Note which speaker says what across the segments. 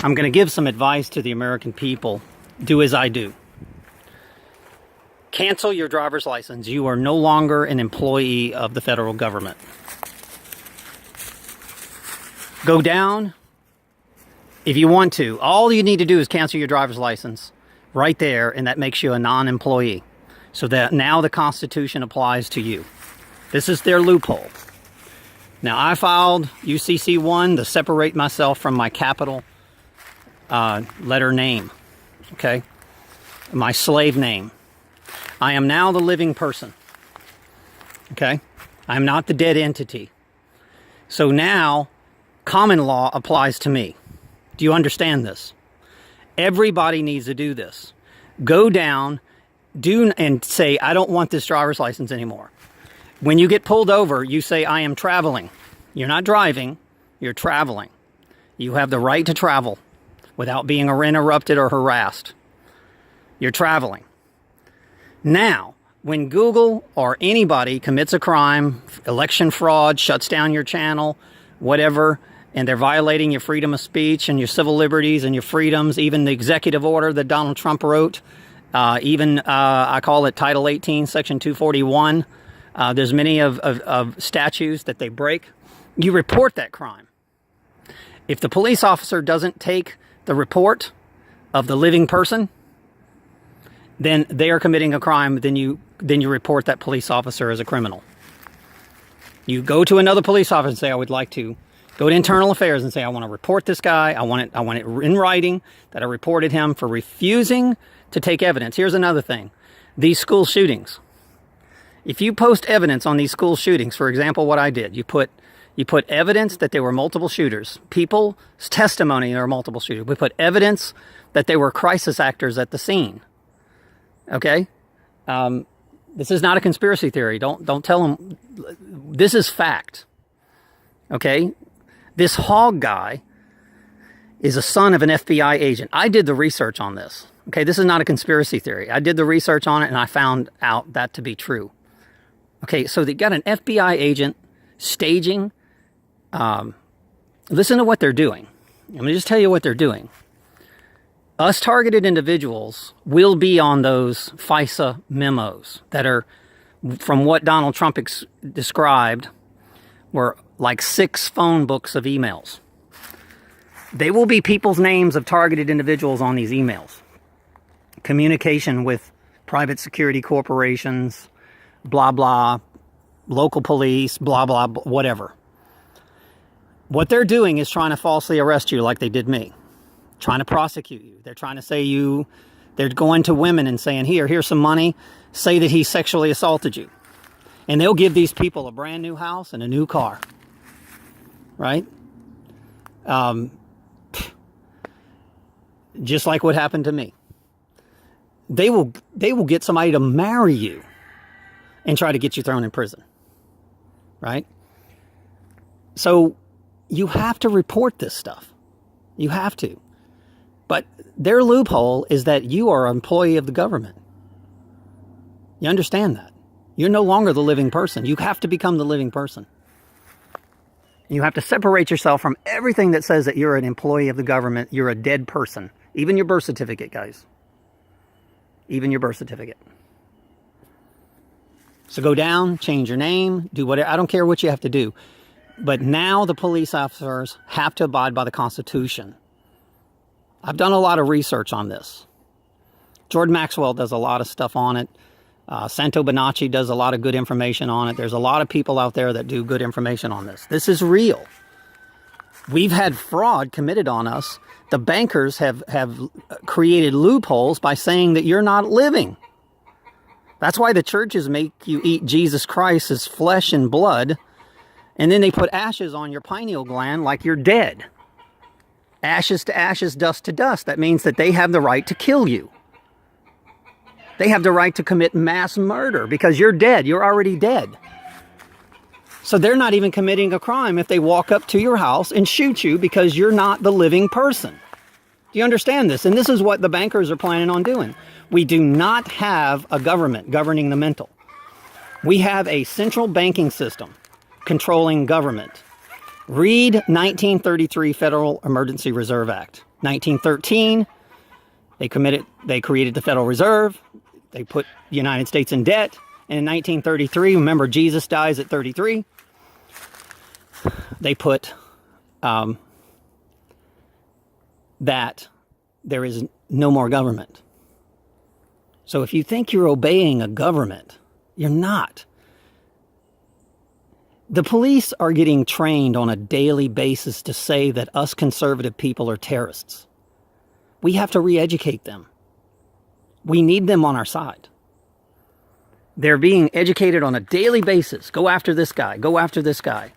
Speaker 1: I'm going to give some advice to the American people. Do as I do. Cancel your driver's license. You are no longer an employee of the federal government. Go down if you want to. All you need to do is cancel your driver's license right there, and that makes you a non-employee. So that now the Constitution applies to you. This is their loophole. Now, I filed UCC-1 to separate myself from my capital letter name, okay? My slave name. I am now the living person, okay? I'm not the dead entity. So now, common law applies to me. Do you understand this? Everybody needs to do this. Go down, and say, I don't want this driver's license anymore. When you get pulled over, you say, I am traveling. You're not driving, you're traveling. You have the right to travel without being interrupted or harassed. You're traveling. Now, when Google or anybody commits a crime, election fraud, shuts down your channel, whatever, and they're violating your freedom of speech and your civil liberties and your freedoms, even the executive order that Donald Trump wrote, I call it Title 18, Section 241. There's many of statutes that they break. You report that crime. If the police officer doesn't take the report of the living person, then they are committing a crime. Then you report that police officer as a criminal. You go to another police officer and say, I would like to go to Internal Affairs and say, I want to report this guy. I want it in writing that I reported him for refusing to take evidence. Here's another thing. These school shootings. If you post evidence on these school shootings, for example, what I did, you put evidence that there were multiple shooters. People's testimony there were multiple shooters. We put evidence that they were crisis actors at the scene. Okay? This is not a conspiracy theory. Don't tell them. This is fact. Okay? This Hogg guy is a son of an FBI agent. I did the research on this. Okay? This is not a conspiracy theory. I did the research on it, and I found out that to be true. Okay, so they got an FBI agent staging. Listen to what they're doing. I'm going to just tell you what they're doing. Us targeted individuals will be on those FISA memos that are, from what Donald Trump described, were like 6 phone books of emails. They will be people's names of targeted individuals on these emails. Communication with private security corporations, blah, blah, local police, blah, blah, whatever. What they're doing is trying to falsely arrest you like they did me. Trying to prosecute you. They're trying to say they're going to women and saying, here's some money, say that he sexually assaulted you. And they'll give these people a brand new house and a new car. Right? Just like what happened to me. They will get somebody to marry you and try to get you thrown in prison. Right? So you have to report this stuff. You have to. But their loophole is that you are an employee of the government. You understand that? You're no longer the living person. You have to become the living person. You have to separate yourself from everything that says that you're an employee of the government. You're a dead person. Even your birth certificate, guys. Even your birth certificate. So go down, change your name, do whatever. I don't care what you have to do. But now the police officers have to abide by the Constitution. I've done a lot of research on this. Jordan Maxwell does a lot of stuff on it. Santo Bonacci does a lot of good information on it. There's a lot of people out there that do good information on this. This is real. We've had fraud committed on us. The bankers have created loopholes by saying that you're not living. That's why the churches make you eat Jesus Christ as flesh and blood, and then they put ashes on your pineal gland like you're dead. Ashes to ashes, dust to dust. That means that they have the right to kill you. They have the right to commit mass murder because you're dead. You're already dead. So they're not even committing a crime if they walk up to your house and shoot you because you're not the living person. Do you understand this? And this is what the bankers are planning on doing. We do not have a government governing the mental. We have a central banking system controlling government. Read 1933 Federal Emergency Reserve Act. 1913, they created the Federal Reserve. They put the United States in debt. And in 1933, remember Jesus dies at 33. They put that there is no more government. So if you think you're obeying a government, you're not. The police are getting trained on a daily basis to say that us conservative people are terrorists. We have to re-educate them. We need them on our side. They're being educated on a daily basis. Go after this guy. Go after this guy.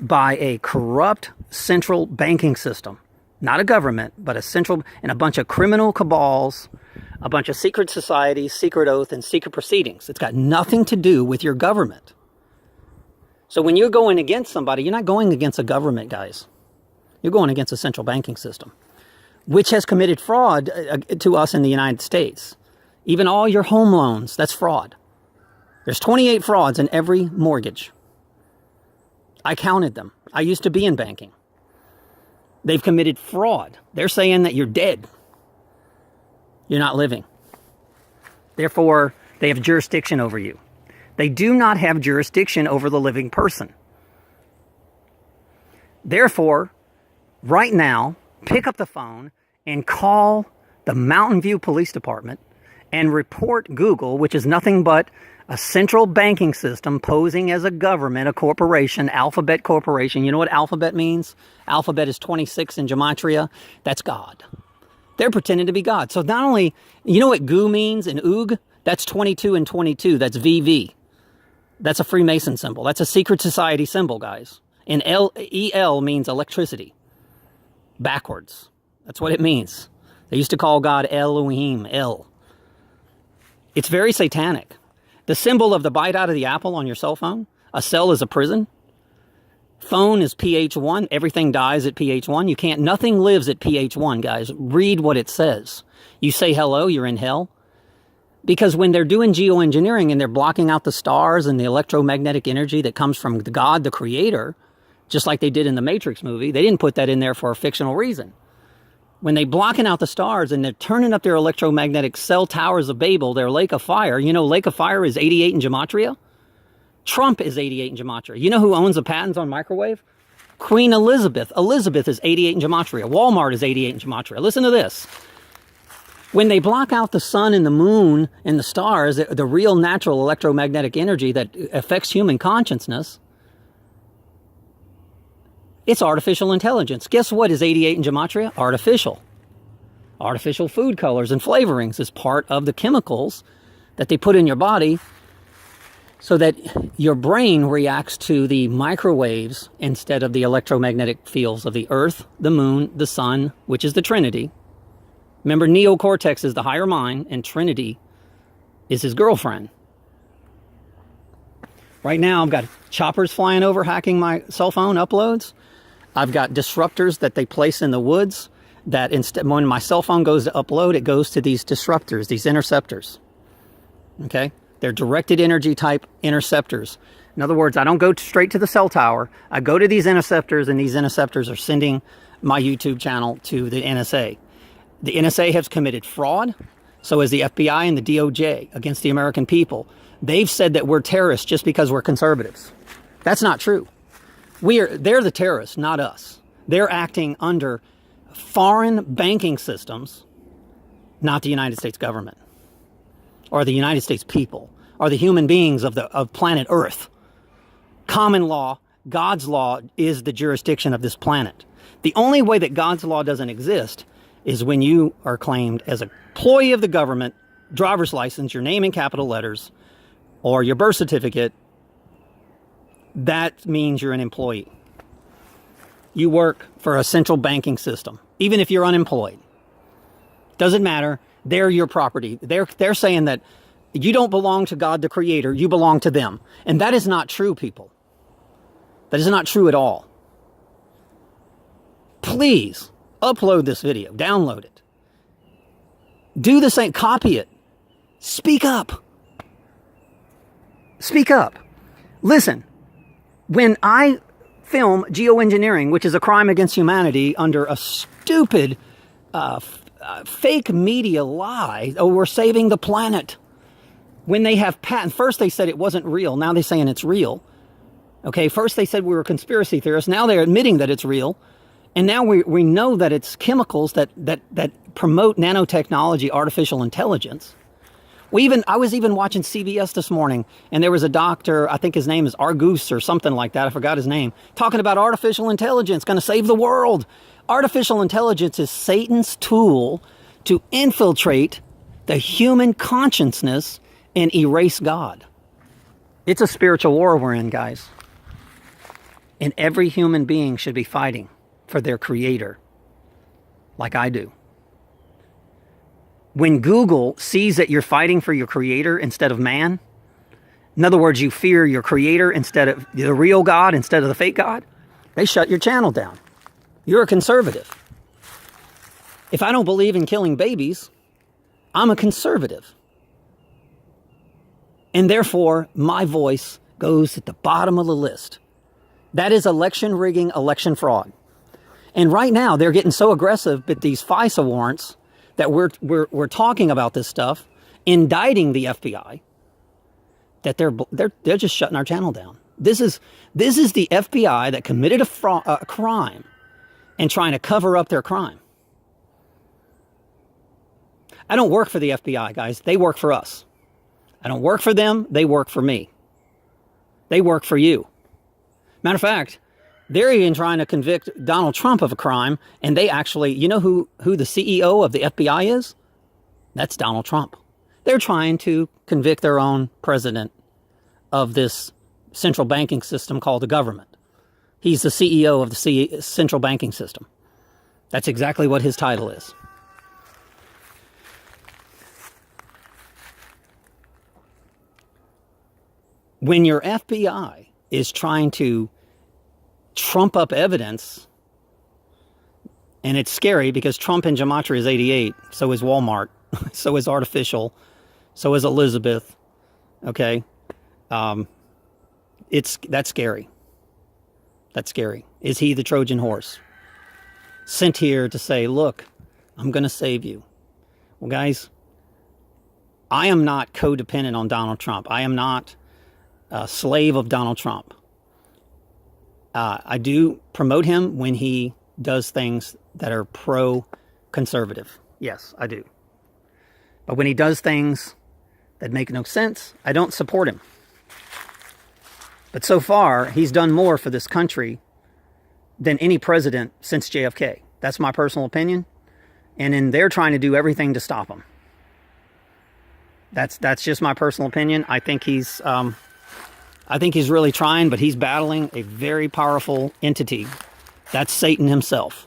Speaker 1: By a corrupt central banking system. Not a government, but a central, and a bunch of criminal cabals, a bunch of secret societies, secret oath, and secret proceedings. It's got nothing to do with your government. So when you're going against somebody, you're not going against a government, guys. You're going against a central banking system, which has committed fraud to us in the United States. Even all your home loans, that's fraud. There's 28 frauds in every mortgage. I counted them. I used to be in banking. They've committed fraud. They're saying that you're dead. You're not living. Therefore, they have jurisdiction over you. They do not have jurisdiction over the living person. Therefore, right now, pick up the phone and call the Mountain View Police Department and report Google, which is nothing but a central banking system posing as a government, a corporation, Alphabet Corporation. You know what Alphabet means? Alphabet is 26 in Gematria. That's God. They're pretending to be God. So not only, you know what goo means in Oog? That's 22 and 22. That's VV. That's a Freemason symbol. That's a secret society symbol, guys. And EL means electricity. Backwards. That's what it means. They used to call God Elohim, El. It's very satanic. The symbol of the bite out of the apple on your cell phone, a cell is a prison. Phone is pH 1. Everything dies at pH 1. Nothing lives at pH 1, guys. Read what it says. You say hello, you're in hell. Because when they're doing geoengineering and they're blocking out the stars and the electromagnetic energy that comes from God, the creator, just like they did in the Matrix movie, they didn't put that in there for a fictional reason. When they're blocking out the stars and they're turning up their electromagnetic cell towers of Babel, their lake of fire, you know, lake of fire is 88 in Gematria. Trump is 88 in Gematria. You know who owns the patents on microwave? Queen Elizabeth. Elizabeth is 88 in Gematria. Walmart is 88 in Gematria. Listen to this. When they block out the sun and the moon and the stars, the real natural electromagnetic energy that affects human consciousness, it's artificial intelligence. Guess what is 88 in Gematria? Artificial. Artificial food colors and flavorings is part of the chemicals that they put in your body so that your brain reacts to the microwaves instead of the electromagnetic fields of the earth, the moon, the sun, which is the Trinity. Remember, neocortex is the higher mind, and Trinity is his girlfriend. Right now, I've got choppers flying over, hacking my cell phone uploads. I've got disruptors that they place in the woods that instead, when my cell phone goes to upload, it goes to these disruptors, these interceptors. Okay? They're directed energy type interceptors. In other words, I don't go straight to the cell tower. I go to these interceptors, and these interceptors are sending my YouTube channel to the NSA. The NSA has committed fraud. So has the FBI and the DOJ against the American people. They've said that we're terrorists just because we're conservatives. That's not true. They're the terrorists, not us. They're acting under foreign banking systems, not the United States government, or the United States people, or the human beings of planet Earth. Common law, God's law, is the jurisdiction of this planet. The only way that God's law doesn't exist is when you are claimed as an employee of the government, driver's license, your name in capital letters, or your birth certificate. That means you're an employee. You work for a central banking system, even if you're unemployed. Doesn't matter. They're your property. They're saying that you don't belong to God, the creator. You belong to them. And that is not true, people. That is not true at all. Please upload this video. Download it. Do the same. Copy it. Speak up. Speak up. Listen, when I film geoengineering, which is a crime against humanity under a stupid fake media lie. Oh, we're saving the planet. When they have patents, first they said it wasn't real. Now they're saying it's real. Okay, first they said we were conspiracy theorists. Now they're admitting that it's real. And now we know that it's chemicals that promote nanotechnology, artificial intelligence. I was even watching CBS this morning, and there was a doctor, I think his name is Argus or something like that, I forgot his name, talking about artificial intelligence, going to save the world. Artificial intelligence is Satan's tool to infiltrate the human consciousness and erase God. It's a spiritual war we're in, guys. And every human being should be fighting for their creator, like I do. When Google sees that you're fighting for your creator instead of man, in other words, you fear your creator instead of the real God, instead of the fake God, they shut your channel down. You're a conservative. If I don't believe in killing babies, I'm a conservative. And therefore, my voice goes at the bottom of the list. That is election rigging, election fraud. And right now, they're getting so aggressive with these FISA warrants that we're talking about this stuff, indicting the FBI, that they're just shutting our channel down. This is the FBI that committed a crime and trying to cover up their crime. I don't work for the FBI, guys. They work for us. I don't work for them. They work for me. They work for you. Matter of fact, they're even trying to convict Donald Trump of a crime, and they actually, you know who the CEO of the FBI is? That's Donald Trump. They're trying to convict their own president of this central banking system called the government. He's the CEO of the central banking system. That's exactly what his title is. When your FBI is trying to trump up evidence, and it's scary because Trump in gematria is 88, so is Walmart, so is artificial, so is Elizabeth, okay? That's scary. That's scary. Is he the Trojan horse? Sent here to say, look, I'm going to save you. Well, guys, I am not codependent on Donald Trump. I am not a slave of Donald Trump. I do promote him when he does things that are pro-conservative. Yes, I do. But when he does things that make no sense, I don't support him. But so far, he's done more for this country than any president since JFK. That's my personal opinion. And then they're trying to do everything to stop him. That's just my personal opinion. I think he's really trying, but he's battling a very powerful entity. That's Satan himself.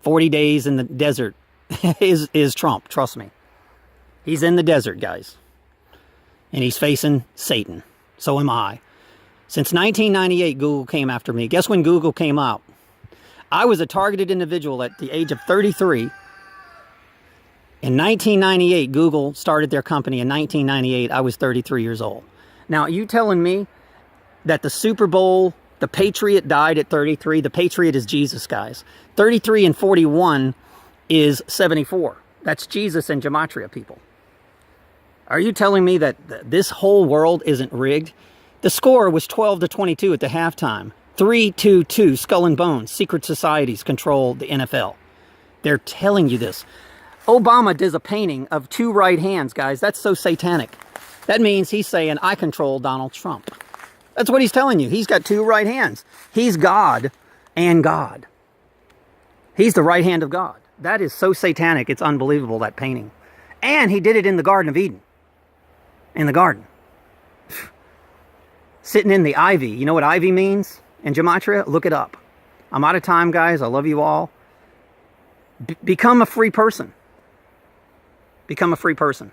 Speaker 1: 40 days in the desert is Trump, trust me. He's in the desert, guys. And he's facing Satan. So am I. Since 1998, Google came after me. Guess when Google came out? I was a targeted individual at the age of 33. In 1998, Google started their company. In 1998, I was 33 years old. Now, are you telling me that the Super Bowl, the Patriot died at 33? The Patriot is Jesus, guys. 33 and 41 is 74. That's Jesus in gematria, people. Are you telling me that this whole world isn't rigged? The score was 12-22 at the halftime. 3-2-2, Skull and Bones. Secret societies control the NFL. They're telling you this. Obama does a painting of two right hands, guys. That's so satanic. That means he's saying, I control Donald Trump. That's what he's telling you. He's got two right hands. He's God and God. He's the right hand of God. That is so satanic. It's unbelievable, that painting. And he did it in the Garden of Eden. In the garden. Sitting in the ivy. You know what ivy means in gematria? Look it up. I'm out of time, guys. I love you all. Become a free person. Become a free person.